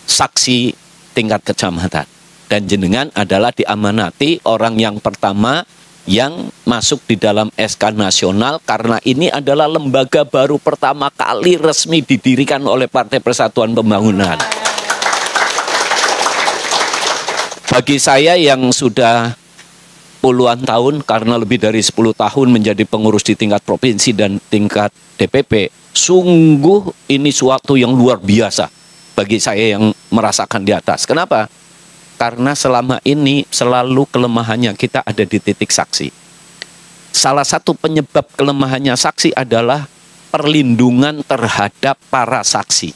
saksi tingkat kecamatan. Dan jenengan adalah diamanati orang yang pertama yang masuk di dalam SK nasional karena ini adalah lembaga baru pertama kali resmi didirikan oleh Partai Persatuan Pembangunan. Bagi saya yang sudah puluhan tahun, karena lebih dari 10 tahun menjadi pengurus di tingkat provinsi dan tingkat DPP, sungguh ini suatu yang luar biasa bagi saya yang merasakan di atas. Kenapa? Karena selama ini selalu kelemahannya kita ada di titik saksi. Salah satu penyebab kelemahannya saksi adalah perlindungan terhadap para saksi.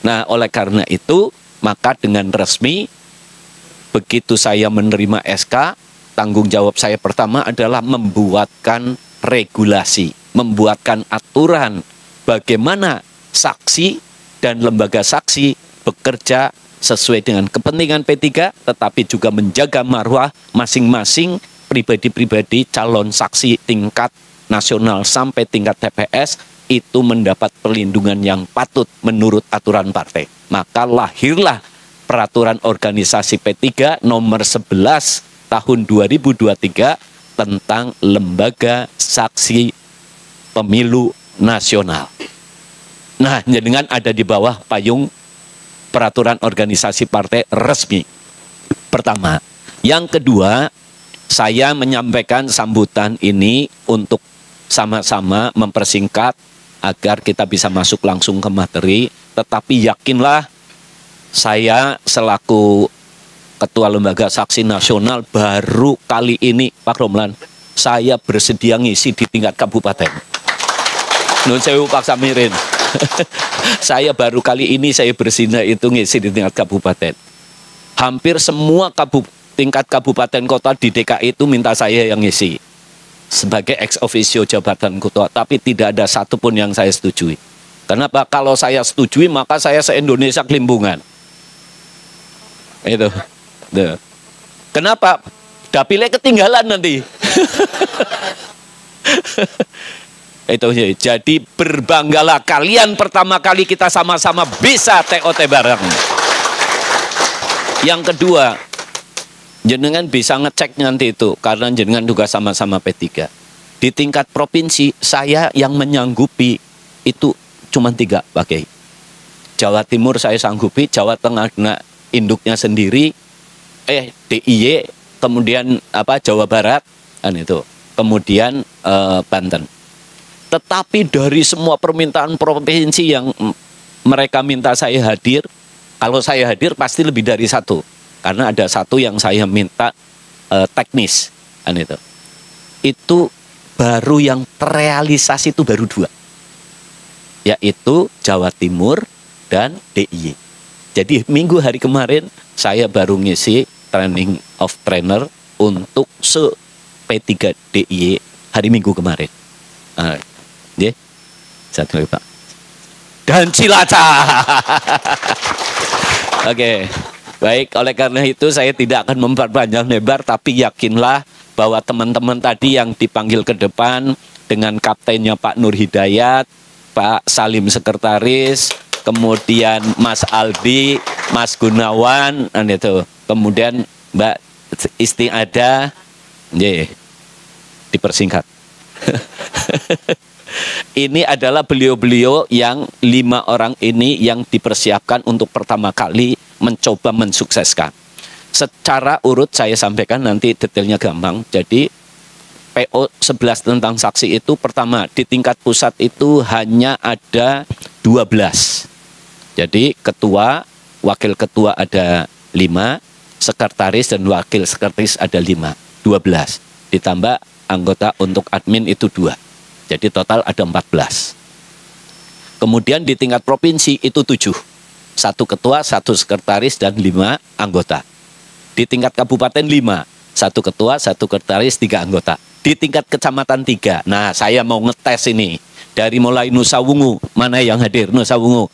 Nah, oleh karena itu, maka dengan resmi, begitu saya menerima SK, tanggung jawab saya pertama adalah membuatkan regulasi, membuatkan aturan bagaimana saksi dan lembaga saksi bekerja sesuai dengan kepentingan P3, tetapi juga menjaga marwah masing-masing pribadi-pribadi calon saksi tingkat nasional sampai tingkat TPS itu mendapat perlindungan yang patut menurut aturan partai. Maka lahirlah peraturan organisasi P3 nomor 11 tahun 2023 tentang lembaga saksi pemilu nasional. Nah, dengan ada di bawah payung peraturan organisasi partai resmi. Pertama. Yang kedua, saya menyampaikan sambutan ini untuk sama-sama mempersingkat agar kita bisa masuk langsung ke materi. Tetapi yakinlah, saya selaku Ketua Lembaga Saksi Nasional baru kali ini, Pak Romlan, saya bersedia ngisi di tingkat kabupaten. Nun sewu Pak Samirin. Saya baru kali ini saya bersedia itu ngisi di tingkat kabupaten. Hampir semua tingkat kabupaten kota di DKI itu minta saya yang ngisi sebagai ex officio jabatan ketua, tapi tidak ada satupun yang saya setujui. Kenapa? Kalau saya setujui maka saya se-Indonesia kelimpungan. Itu. Tuh. Kenapa? Dapilnya ketinggalan nanti. Itu jadi berbanggalah kalian pertama kali kita sama-sama bisa TOT bareng. Yang kedua, jenengan bisa ngecek nanti itu karena jenengan juga sama-sama P3. Di tingkat provinsi saya yang menyanggupi itu cuma 3 Pak Kiai. Jawa Timur saya sanggupi, Jawa Tengah induknya sendiri, DIY, kemudian Jawa Barat kan itu, kemudian Banten. Tetapi dari semua permintaan provinsi yang mereka minta saya hadir, kalau saya hadir pasti lebih dari 1. Karena ada 1 yang saya minta teknis. Kan itu. Itu baru yang terrealisasi itu baru 2. Yaitu Jawa Timur dan DIY. Jadi minggu hari kemarin saya baru ngisi training of trainer untuk P3 DIY hari Minggu kemarin. Satu lagi Pak. Dan Cilacap. Oke. Baik, oleh karena itu saya tidak akan memperpanjang lebar, tapi yakinlah bahwa teman-teman tadi yang dipanggil ke depan dengan kaptennya Pak Nur Hidayat, Pak Salim Sekretaris, kemudian Mas Albi, Mas Gunawan, itu. Kemudian Mbak Istiada, dipersingkat. Ini adalah beliau-beliau yang 5 orang ini yang dipersiapkan untuk pertama kali mencoba mensukseskan. Secara urut saya sampaikan nanti detailnya gampang. Jadi PO 11 tentang saksi itu pertama di tingkat pusat itu hanya ada 12. Jadi ketua, wakil ketua ada 5, sekretaris dan wakil sekretaris ada 5, 12. Ditambah anggota untuk admin itu 2. Jadi total ada 14. Kemudian di tingkat provinsi itu 7. 1 ketua, 1 sekretaris, dan 5 anggota. Di tingkat kabupaten 5. 1 ketua, 1 sekretaris, 3 anggota. Di tingkat kecamatan 3. Nah, saya mau ngetes ini. Dari mulai Nusa Wungu. Mana yang hadir? Nusa Wungu.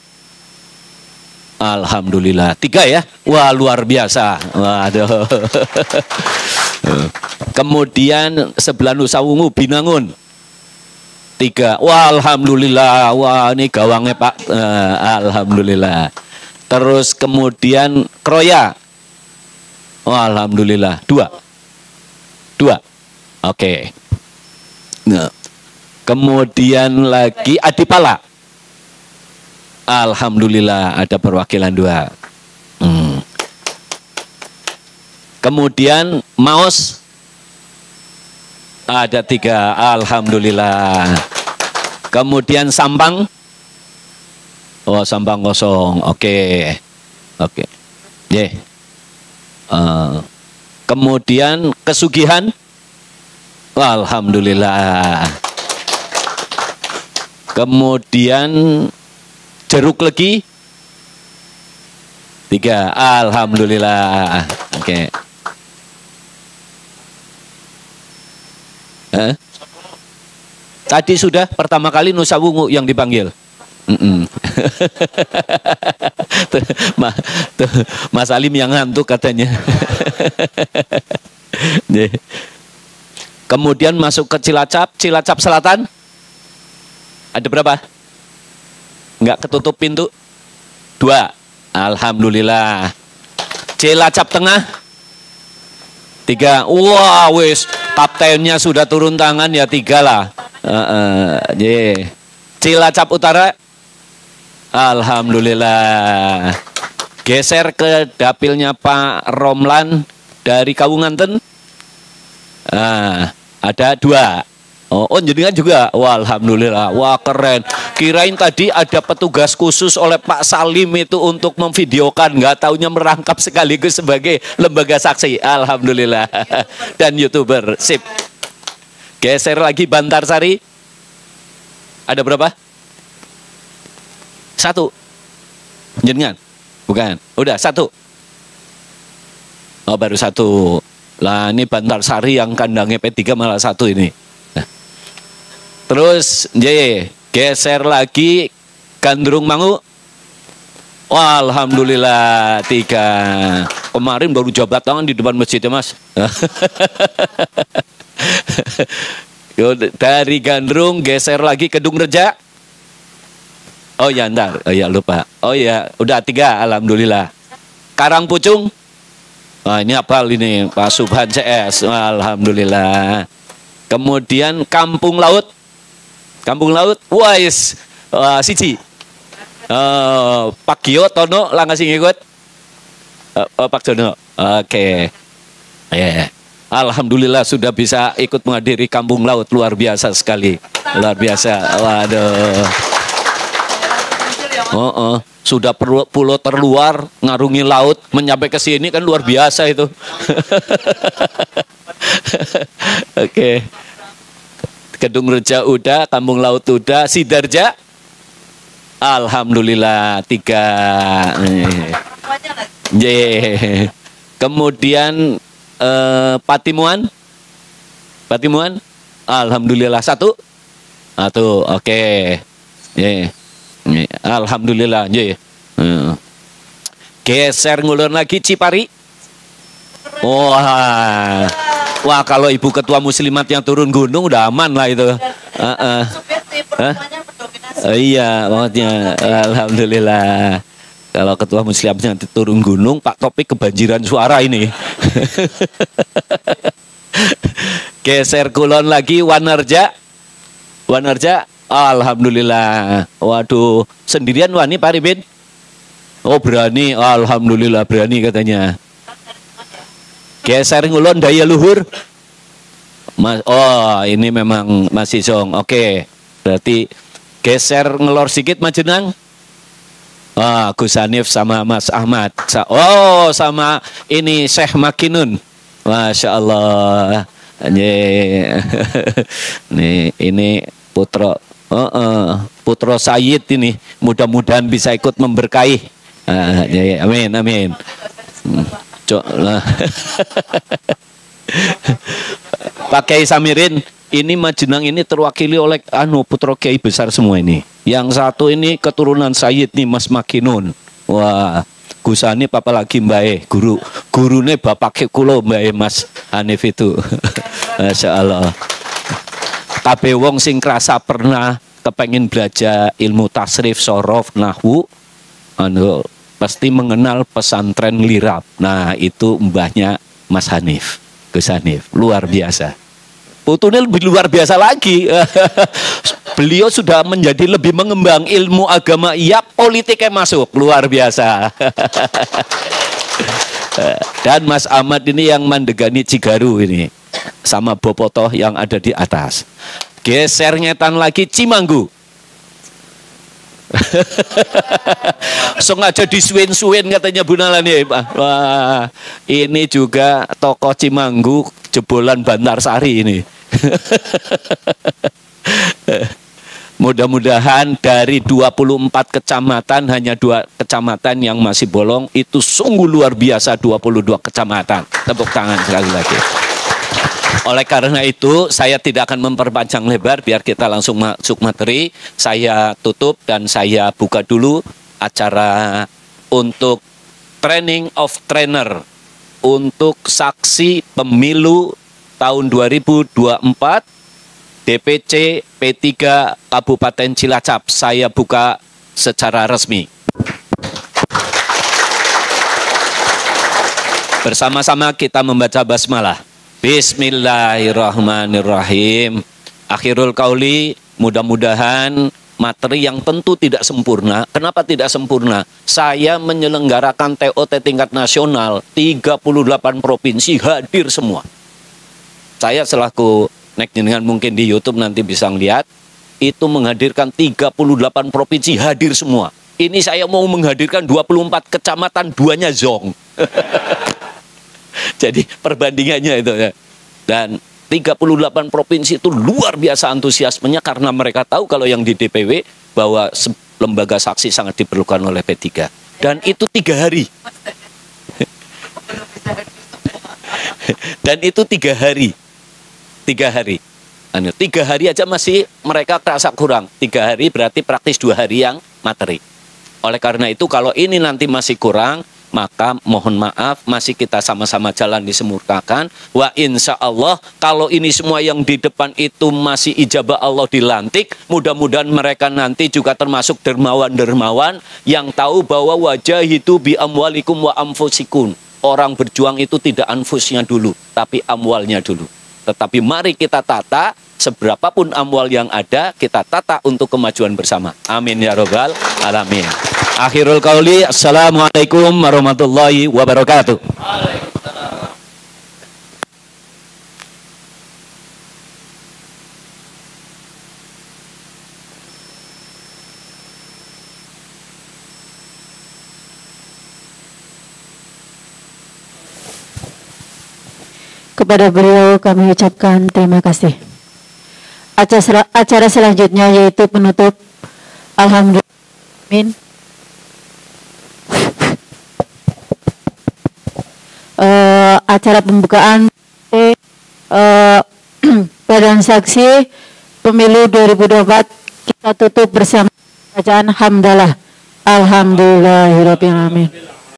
Alhamdulillah. 3 ya. Wah, luar biasa. Waduh. Kemudian sebelah Nusa Wungu Binangun. 3. Wah, alhamdulillah. Wah, ini gawangnya Pak. Alhamdulillah. Terus kemudian Kroya. Wah, alhamdulillah. 2. Oke. Nah. Kemudian lagi Adipala. Alhamdulillah ada perwakilan 2. Kemudian Maos ada 3. Alhamdulillah. Kemudian Sampang. Oh, Sampang kosong. Oke. Kemudian Kesugihan. Alhamdulillah. Kemudian Jeruk Legi 3. Alhamdulillah. Oke. Tadi sudah pertama kali Nusa Wungu yang dipanggil. Mas Alim yang ngantuk katanya. Kemudian masuk ke Cilacap Selatan. Ada berapa? Enggak ketutup pintu? 2. Alhamdulillah. Cilacap Tengah 3. Wah, wis kaptennya sudah turun tangan ya 3 lah. Cilacap Utara. Alhamdulillah. Geser ke dapilnya Pak Romlan dari Kawunganten. Ada 2. Oh, jenengan juga. Wah, alhamdulillah. Wah, keren. Kirain tadi ada petugas khusus oleh Pak Salim itu untuk memvideokan, nggak taunya merangkap sekaligus sebagai lembaga saksi. Alhamdulillah. Dan YouTuber. Sip. Geser lagi Bantarsari. Ada berapa? 1. Jenengan? Bukan. Udah 1. Oh, baru 1. Lah, ini Bantarsari yang kandangnya P3 malah 1 ini. Terus geser lagi Gandrung Mangu. Wah, alhamdulillah 3. Kemarin baru jabat tangan di depan masjid ya, Mas. Dari Gandrung geser lagi ke Dungreja. Oh ya, ntar. Oh ya, lupa. Oh ya, udah 3. Alhamdulillah. Karangpucung. Wah, ini apal ini Pak Subhan CS. Alhamdulillah. Kemudian Kampung Laut. Wais. Siji. Pak Gio Tono lah ngasih ngikut. Pak Jono. Oke. Alhamdulillah sudah bisa ikut menghadiri Kampung Laut. Luar biasa sekali. Luar biasa. Waduh. Sudah pulau terluar ngarungi laut menyampai ke sini kan luar biasa itu. Oke. Kedung Reja udah, Kampung Laut udah, Sidarja. Alhamdulillah 3. Kemudian Patimuan. Alhamdulillah 1. Oke. Alhamdulillah. Geser ngulur lagi Cipari. Wah, kalau Ibu Ketua Muslimat yang turun gunung udah aman lah itu. Iya, maksudnya alhamdulillah. Kalau Ketua Muslimatnya turun gunung, Pak Topik kebanjiran suara ini. Geser kulon lagi Wanerja. Alhamdulillah. Waduh, sendirian wani Pak Ribin? Oh, berani. Alhamdulillah berani katanya. Geser ngulon Daya Luhur. Oh, ini memang masih song. Oke. Berarti geser ngelor sedikit Majenang. Gus Hanif sama Mas Ahmad. Sama ini Syekh Makinun. Masya Allah. Ini Putro Sayyid ini. Mudah-mudahan bisa ikut memberkahi. Amin. Pak Kiai Samirin, ini Majenang ini terwakili oleh Putro Kiai besar semua ini. Yang satu ini keturunan Sayyid nih Mas Makinun. Wah, Gus Hanif apalagi Mbak gurune bapak kulo Mbak Mas Hanif itu. Masya Allah. Kabeh wong sing krasa pernah kepengin belajar ilmu tasrif, sorof, nahwu, pasti mengenal pesantren Lirap. Nah, itu mbahnya Mas Hanif, Gus Hanif, luar biasa. Putune lebih luar biasa lagi. Beliau sudah menjadi lebih mengembang ilmu agama, iya, politiknya masuk, luar biasa. Dan Mas Ahmad ini yang mandegani Cigaru ini, sama Bopotoh yang ada di atas. Geser ngetan lagi Cimanggu. Sengaja disuin-suin katanya Bu Nalan ya, Pak. Wah, ini juga tokoh Cimanggu jebolan Bantarsari ini. Mudah-mudahan dari 24 kecamatan hanya 2 kecamatan yang masih bolong, itu sungguh luar biasa. 22 kecamatan. Tepuk tangan sekali lagi. Oleh karena itu saya tidak akan memperpanjang lebar, biar kita langsung masuk materi. Saya tutup dan saya buka dulu acara untuk training of trainer untuk saksi pemilu tahun 2024 DPC P3 Kabupaten Cilacap. Saya buka secara resmi. Bersama-sama kita membaca basmalah. Bismillahirrahmanirrahim. Akhirul qauli, mudah-mudahan materi yang tentu tidak sempurna. Kenapa tidak sempurna? Saya menyelenggarakan TOT tingkat nasional, 38 provinsi hadir semua. Saya selaku nek jenengan mungkin di YouTube nanti bisa ngeliat, itu menghadirkan 38 provinsi hadir semua. Ini saya mau menghadirkan 24 kecamatan, 2-nya zong. Jadi perbandingannya itu ya. Dan 38 provinsi itu luar biasa antusiasmenya karena mereka tahu kalau yang di DPW bahwa lembaga saksi sangat diperlukan oleh P3. Dan itu 3 hari. Dan itu 3 hari. 3 hari. 3 hari aja masih mereka terasa kurang. 3 hari berarti praktis 2 hari yang materi. Oleh karena itu kalau ini nanti masih kurang, maka mohon maaf, masih kita sama-sama jalan disemurtakan. Wa insya Allah kalau ini semua yang di depan itu masih ijabah Allah dilantik, mudah-mudahan mereka nanti juga termasuk dermawan-dermawan yang tahu bahwa wajah itu bi amwalikum wa amfusikum. Orang berjuang itu tidak anfusnya dulu, tapi amwalnya dulu. Tetapi mari kita tata, seberapapun amwal yang ada, kita tata untuk kemajuan bersama. Amin ya robbal alamin. Akhirul qauli, assalamualaikum warahmatullahi wabarakatuh. Kepada beliau kami ucapkan terima kasih. Acara selanjutnya yaitu penutup. Alhamdulillah. Amin. Acara pembukaan Badan Saksi Pemilu 2024 kita tutup bersama bacaan hamdalah. Alhamdulillahirabbil alamin.